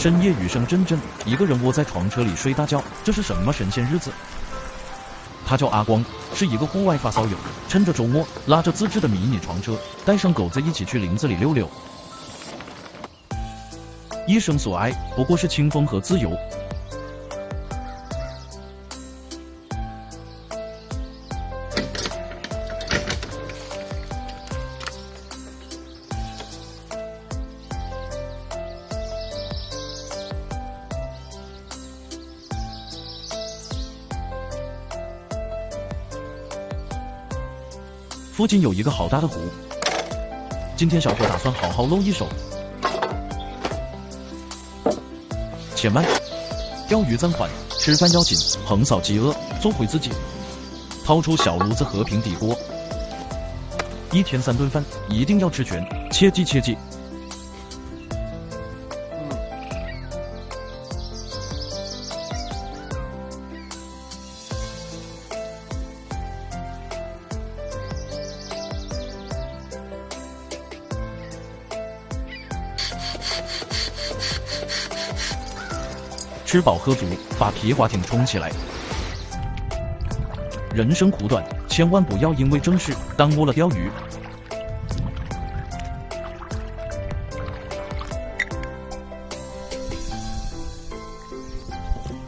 深夜雨声阵阵，一个人窝在床车里睡大觉，这是什么神仙日子？他叫阿光，是一个户外发烧友，趁着周末拉着自制的迷你床车，带上狗子一起去林子里溜溜。一生所爱不过是清风和自由。附近有一个好大的湖，今天小伙打算好好露一手。且慢，钓鱼暂缓，吃饭要紧，横扫饥饿，做回自己。掏出小炉子和平底锅，一天3顿饭，一定要吃全，切记切记。吃饱喝足，把皮划艇冲起来。人生苦短，千万不要因为正事耽误了钓鱼。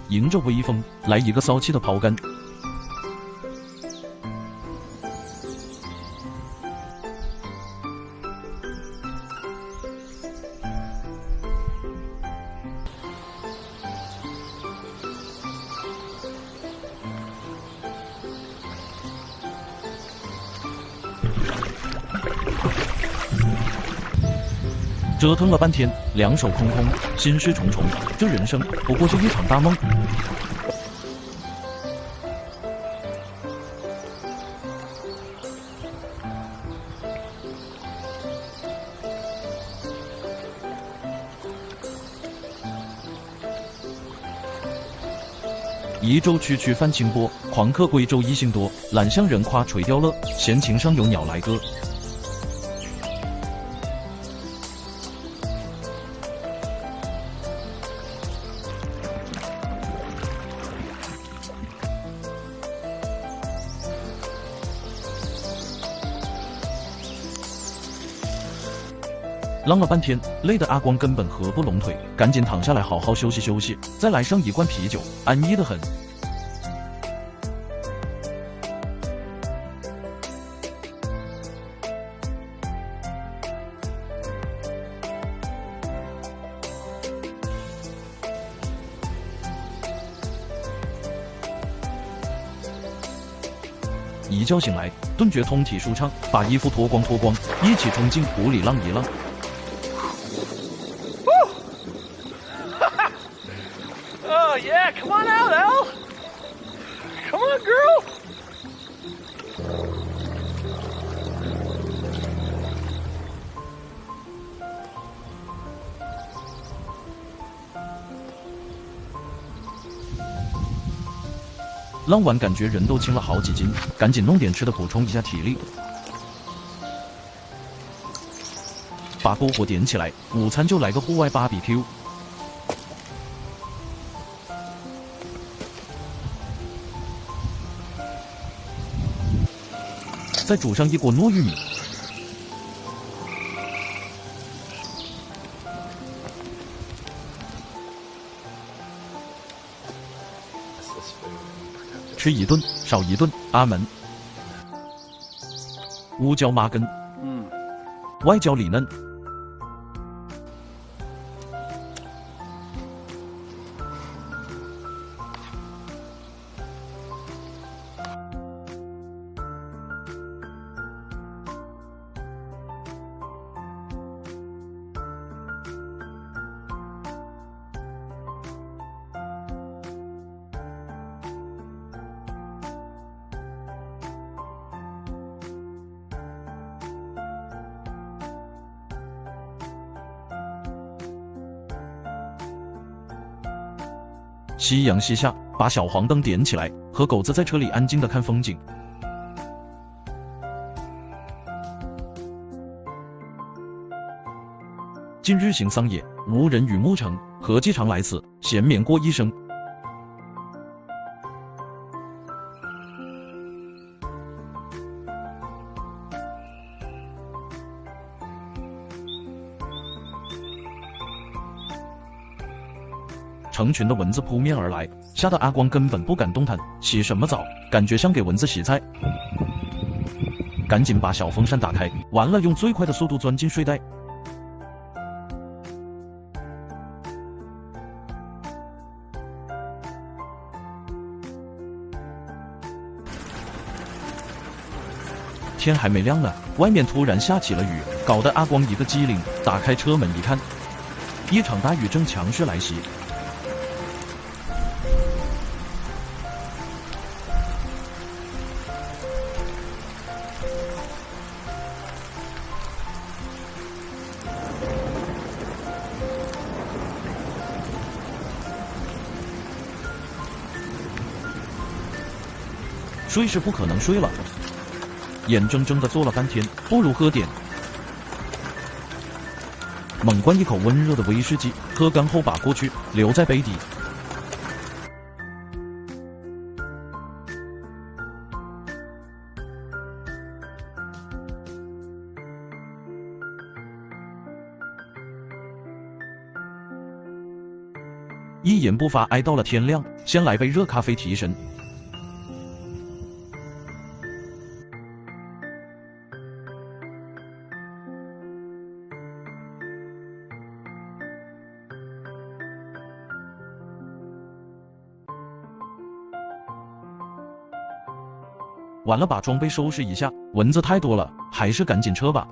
迎着微风，来一个骚气的抛竿。折腾了半天，两手空空，心事重重，这人生不过是一场大梦。一舟区区泛清波，狂客贵州异性多。揽向人夸垂钓乐，闲情上有鸟来歌。浪了半天，累得阿光根本合不拢腿，赶紧躺下来好好休息休息，再来上一罐啤酒，安逸得很。一觉醒来，顿觉通体舒畅，把衣服脱光，一起冲进湖里浪一浪。Oh yeah, come on out, Elle. Come on, girl. 浪完感觉人都轻了好几斤，赶紧弄点吃的补充一下体力。把篝火点起来，午餐就来个户外 BBQ。再煮上一锅糯玉米，吃一顿少一顿，阿门。乌椒麻根，外焦里嫩。夕阳西下，把小黄灯点起来，和狗子在车里安静的看风景。近日行桑野，无人与牧城，何其常来此，闲眠过一生。成群的蚊子扑面而来，吓得阿光根本不敢动弹。洗什么澡？感觉像给蚊子洗菜。赶紧把小风扇打开，完了用最快的速度钻进睡袋。天还没亮呢，外面突然下起了雨，搞得阿光一个机灵，打开车门一看，一场大雨正强势来袭。睡是不可能睡了，眼睁睁的坐了半天，不如喝点。猛灌一口温热的威士忌，喝干后把过去留在杯底。一言不发挨到了天亮，先来杯热咖啡提神。完了，把装备收拾一下，蚊子太多了，还是赶紧撤吧。